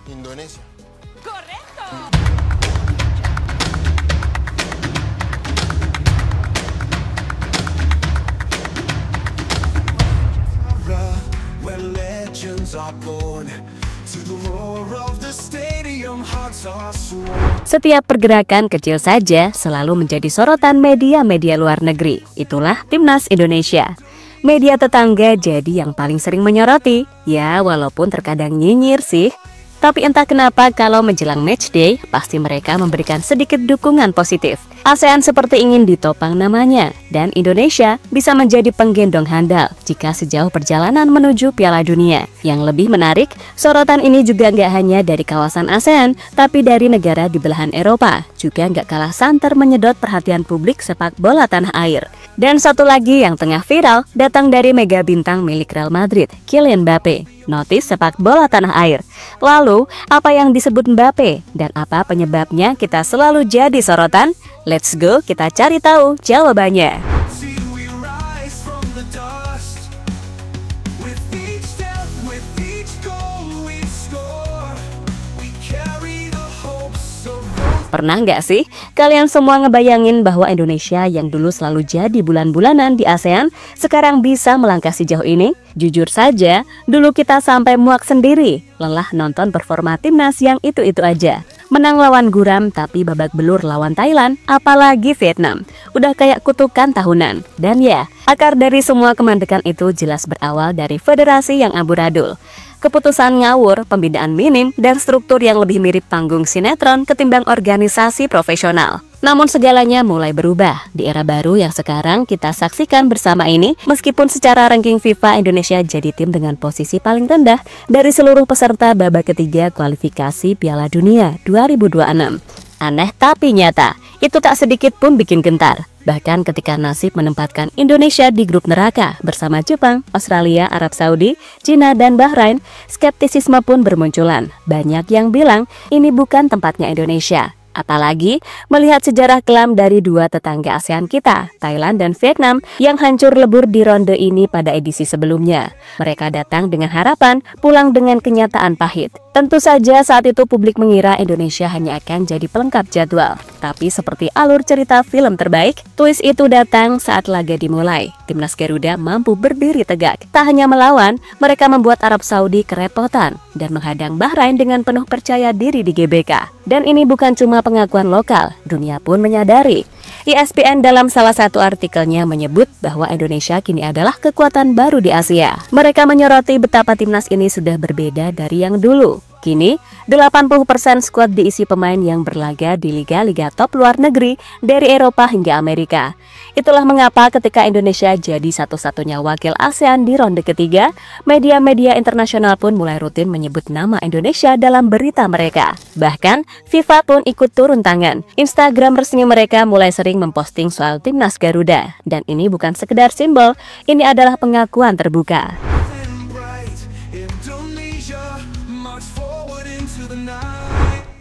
Indonesia. Correcto. Where legends are born, to the roar of the stadium, hearts are sworn. Setiap pergerakan kecil saja selalu menjadi sorotan media-media luar negeri. Itulah Timnas Indonesia. Media tetangga jadi yang paling sering menyoroti. Ya, walaupun terkadang nyinyir sih. Tapi entah kenapa kalau menjelang matchday, pasti mereka memberikan sedikit dukungan positif. ASEAN seperti ingin ditopang namanya, dan Indonesia bisa menjadi penggendong handal jika sejauh perjalanan menuju Piala Dunia. Yang lebih menarik, sorotan ini juga nggak hanya dari kawasan ASEAN, tapi dari negara di belahan Eropa. Juga nggak kalah santer menyedot perhatian publik sepak bola tanah air. Dan satu lagi yang tengah viral, datang dari mega bintang milik Real Madrid, Kylian Mbappe. Notis sepak bola tanah air. Lalu, apa yang disebut Mbappe dan apa penyebabnya kita selalu jadi sorotan? Let's go, kita cari tahu jawabannya. See, we rise from the dust. With each step, with each goal we score, we carry the hopes of those. Pernah nggak sih kalian semua ngebayangin bahwa Indonesia yang dulu selalu jadi bulan-bulanan di ASEAN sekarang bisa melangkah sejauh ini? Jujur saja, dulu kita sampai muak sendiri, lelah nonton performa timnas yang itu-itu aja. Menang lawan Guram tapi babak belur lawan Thailand, apalagi Vietnam. Udah kayak kutukan tahunan. Dan ya, akar dari semua kemandekan itu jelas berawal dari federasi yang amburadul. Keputusan ngawur, pembinaan minim, dan struktur yang lebih mirip panggung sinetron ketimbang organisasi profesional. Namun segalanya mulai berubah di era baru yang sekarang kita saksikan bersama ini. Meskipun secara ranking FIFA Indonesia jadi tim dengan posisi paling rendah dari seluruh peserta babak ketiga kualifikasi Piala Dunia 2026. Aneh tapi nyata, itu tak sedikit pun bikin gentar. Bahkan ketika nasib menempatkan Indonesia di grup neraka bersama Jepang, Australia, Arab Saudi, Cina, dan Bahrain, skeptisisme pun bermunculan. Banyak yang bilang ini bukan tempatnya Indonesia. Apalagi melihat sejarah kelam dari dua tetangga ASEAN kita, Thailand dan Vietnam, yang hancur lebur di ronde ini pada edisi sebelumnya. Mereka datang dengan harapan, pulang dengan kenyataan pahit. Tentu saja saat itu publik mengira Indonesia hanya akan jadi pelengkap jadwal. Tapi seperti alur cerita film terbaik, twist itu datang saat laga dimulai. Timnas Garuda mampu berdiri tegak. Tak hanya melawan, mereka membuat Arab Saudi kerepotan dan menghadang Bahrain dengan penuh percaya diri di GBK. Dan ini bukan cuma pengakuan lokal, dunia pun menyadari. ESPN dalam salah satu artikelnya menyebut bahwa Indonesia kini adalah kekuatan baru di Asia. Mereka menyoroti betapa timnas ini sudah berbeda dari yang dulu. Kini, 80% skuad diisi pemain yang berlaga di liga-liga top luar negeri dari Eropa hingga Amerika. Itulah mengapa ketika Indonesia jadi satu-satunya wakil ASEAN di ronde ketiga, media-media internasional pun mulai rutin menyebut nama Indonesia dalam berita mereka. Bahkan, FIFA pun ikut turun tangan. Instagram resmi mereka mulai sering memposting soal timnas Garuda. Dan ini bukan sekedar simbol, ini adalah pengakuan terbuka.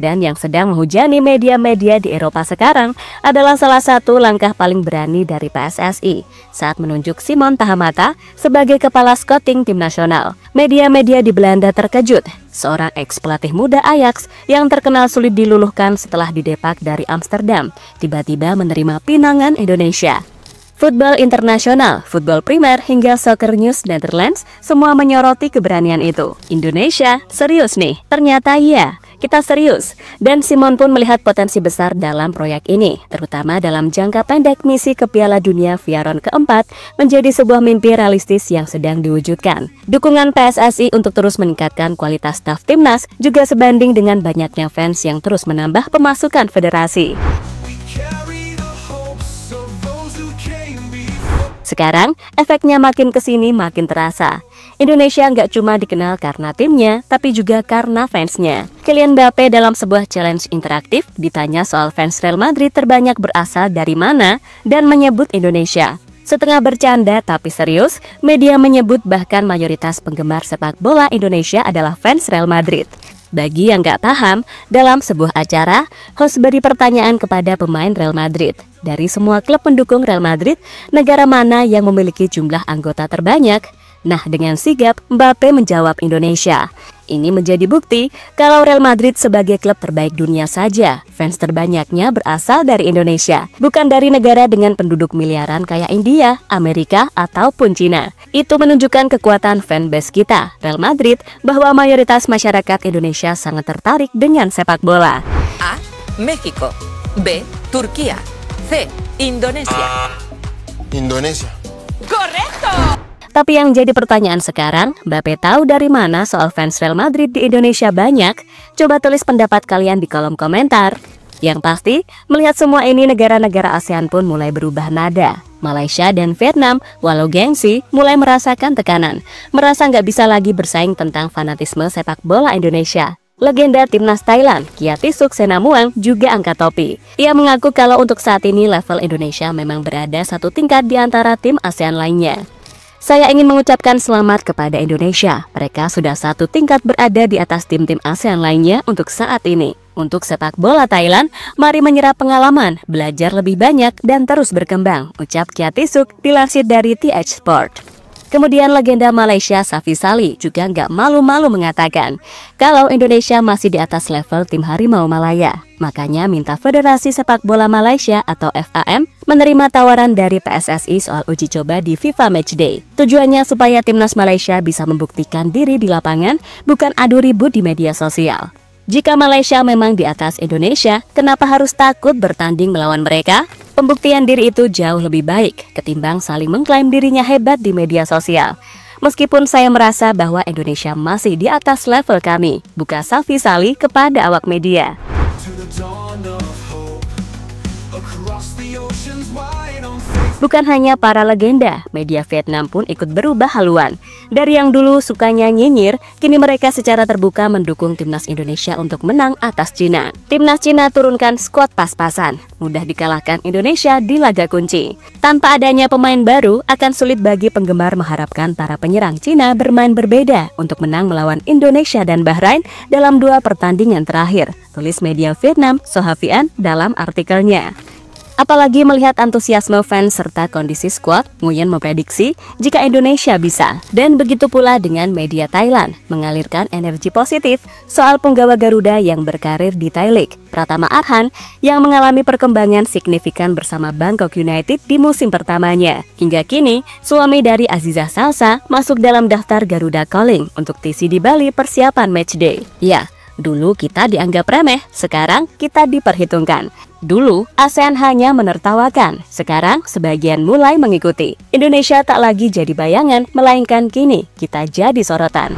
Dan yang sedang menghujani media-media di Eropa sekarang adalah salah satu langkah paling berani dari PSSI saat menunjuk Simon Tahamata sebagai kepala scouting tim nasional. Media-media di Belanda terkejut. Seorang ex-pelatih muda Ajax yang terkenal sulit diluluhkan setelah didepak dari Amsterdam, tiba-tiba menerima pinangan Indonesia. Football Internasional, Football Primer, hingga Soccer News Netherlands semua menyoroti keberanian itu. Indonesia serius nih, ternyata iya. Kita serius, dan Simon pun melihat potensi besar dalam proyek ini, terutama dalam jangka pendek misi ke Piala Dunia via ronde keempat menjadi sebuah mimpi realistis yang sedang diwujudkan. Dukungan PSSI untuk terus meningkatkan kualitas staf timnas juga sebanding dengan banyaknya fans yang terus menambah pemasukan federasi. Sekarang, efeknya makin kesini makin terasa. Indonesia nggak cuma dikenal karena timnya, tapi juga karena fansnya. Kylian Mbappe dalam sebuah challenge interaktif ditanya soal fans Real Madrid terbanyak berasal dari mana dan menyebut Indonesia. Setengah bercanda tapi serius, media menyebut bahkan mayoritas penggemar sepak bola Indonesia adalah fans Real Madrid. Bagi yang nggak paham, dalam sebuah acara, host beri pertanyaan kepada pemain Real Madrid. Dari semua klub pendukung Real Madrid, negara mana yang memiliki jumlah anggota terbanyak? Nah, dengan sigap, Mbappe menjawab Indonesia. Ini menjadi bukti kalau Real Madrid sebagai klub terbaik dunia saja, fans terbanyaknya berasal dari Indonesia, bukan dari negara dengan penduduk miliaran kayak India, Amerika, ataupun Cina. Itu menunjukkan kekuatan fanbase kita, Real Madrid, bahwa mayoritas masyarakat Indonesia sangat tertarik dengan sepak bola. A. México. B. Turquía. C. Indonesia. Indonesia. ¡Correcto! Tapi yang jadi pertanyaan sekarang, Mbappe tahu dari mana soal fans Real Madrid di Indonesia banyak? Coba tulis pendapat kalian di kolom komentar. Yang pasti, melihat semua ini negara-negara ASEAN pun mulai berubah nada. Malaysia dan Vietnam, walau gengsi, mulai merasakan tekanan. Merasa nggak bisa lagi bersaing tentang fanatisme sepak bola Indonesia. Legenda timnas Thailand, Kiatisuk Senamuang, juga angkat topi. Ia mengaku kalau untuk saat ini level Indonesia memang berada satu tingkat di antara tim ASEAN lainnya. Saya ingin mengucapkan selamat kepada Indonesia. Mereka sudah satu tingkat berada di atas tim-tim ASEAN lainnya untuk saat ini. Untuk sepak bola Thailand, mari menyerap pengalaman, belajar lebih banyak, dan terus berkembang, ucap Kiatisuk dilansir dari TH Sport. Kemudian legenda Malaysia Safi Salih juga nggak malu-malu mengatakan kalau Indonesia masih di atas level tim Harimau Malaya. Makanya minta Federasi Sepak Bola Malaysia atau FAM menerima tawaran dari PSSI soal uji coba di FIFA Matchday. Tujuannya supaya timnas Malaysia bisa membuktikan diri di lapangan, bukan adu ribut di media sosial. Jika Malaysia memang di atas Indonesia, kenapa harus takut bertanding melawan mereka? Pembuktian diri itu jauh lebih baik ketimbang saling mengklaim dirinya hebat di media sosial. Meskipun saya merasa bahwa Indonesia masih di atas level kami, buka Safi Salih kepada awak media. Bukan hanya para legenda, media Vietnam pun ikut berubah haluan. Dari yang dulu sukanya nyinyir, kini mereka secara terbuka mendukung timnas Indonesia untuk menang atas Cina. Timnas Cina turunkan skuad pas-pasan, mudah dikalahkan Indonesia di laga kunci. Tanpa adanya pemain baru, akan sulit bagi penggemar mengharapkan para penyerang Cina bermain berbeda untuk menang melawan Indonesia dan Bahrain dalam 2 pertandingan terakhir, tulis media Vietnam Sohavian dalam artikelnya. Apalagi melihat antusiasme fans serta kondisi skuad, Nguyen memprediksi jika Indonesia bisa. Dan begitu pula dengan media Thailand, mengalirkan energi positif soal punggawa Garuda yang berkarir di Thai League, Pratama Arhan, yang mengalami perkembangan signifikan bersama Bangkok United di musim pertamanya. Hingga kini, suami dari Azizah Salsa masuk dalam daftar Garuda Calling untuk TC di Bali persiapan matchday. Ya, dulu kita dianggap remeh, sekarang kita diperhitungkan. Dulu, ASEAN hanya menertawakan, sekarang sebagian mulai mengikuti. Indonesia tak lagi jadi bayangan, melainkan kini kita jadi sorotan.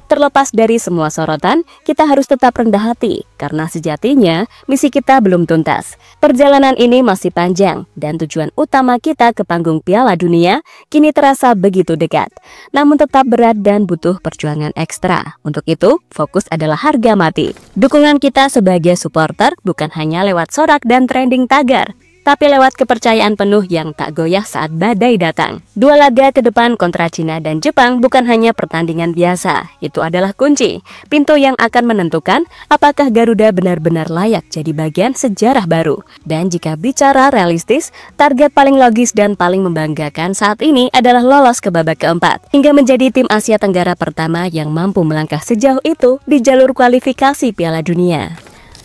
Terlepas dari semua sorotan, kita harus tetap rendah hati, karena sejatinya misi kita belum tuntas. Perjalanan ini masih panjang, dan tujuan utama kita ke panggung Piala Dunia kini terasa begitu dekat. Namun tetap berat dan butuh perjuangan ekstra. Untuk itu, fokus adalah harga mati. Dukungan kita sebagai supporter bukan hanya lewat sorak dan trending tagar, tapi lewat kepercayaan penuh yang tak goyah saat badai datang. 2 laga ke depan kontra Cina dan Jepang bukan hanya pertandingan biasa. Itu adalah kunci, pintu yang akan menentukan apakah Garuda benar-benar layak jadi bagian sejarah baru. Dan jika bicara realistis, target paling logis dan paling membanggakan saat ini adalah lolos ke babak keempat, hingga menjadi tim Asia Tenggara pertama yang mampu melangkah sejauh itu di jalur kualifikasi Piala Dunia.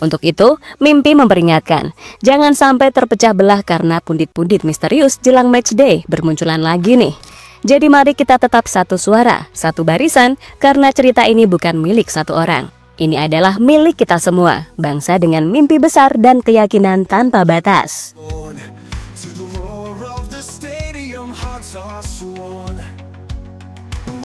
Untuk itu, mimpi memperingatkan, jangan sampai terpecah belah karena pundit-pundit misterius jelang matchday bermunculan lagi nih. Jadi mari kita tetap satu suara, satu barisan, karena cerita ini bukan milik satu orang. Ini adalah milik kita semua, bangsa dengan mimpi besar dan keyakinan tanpa batas.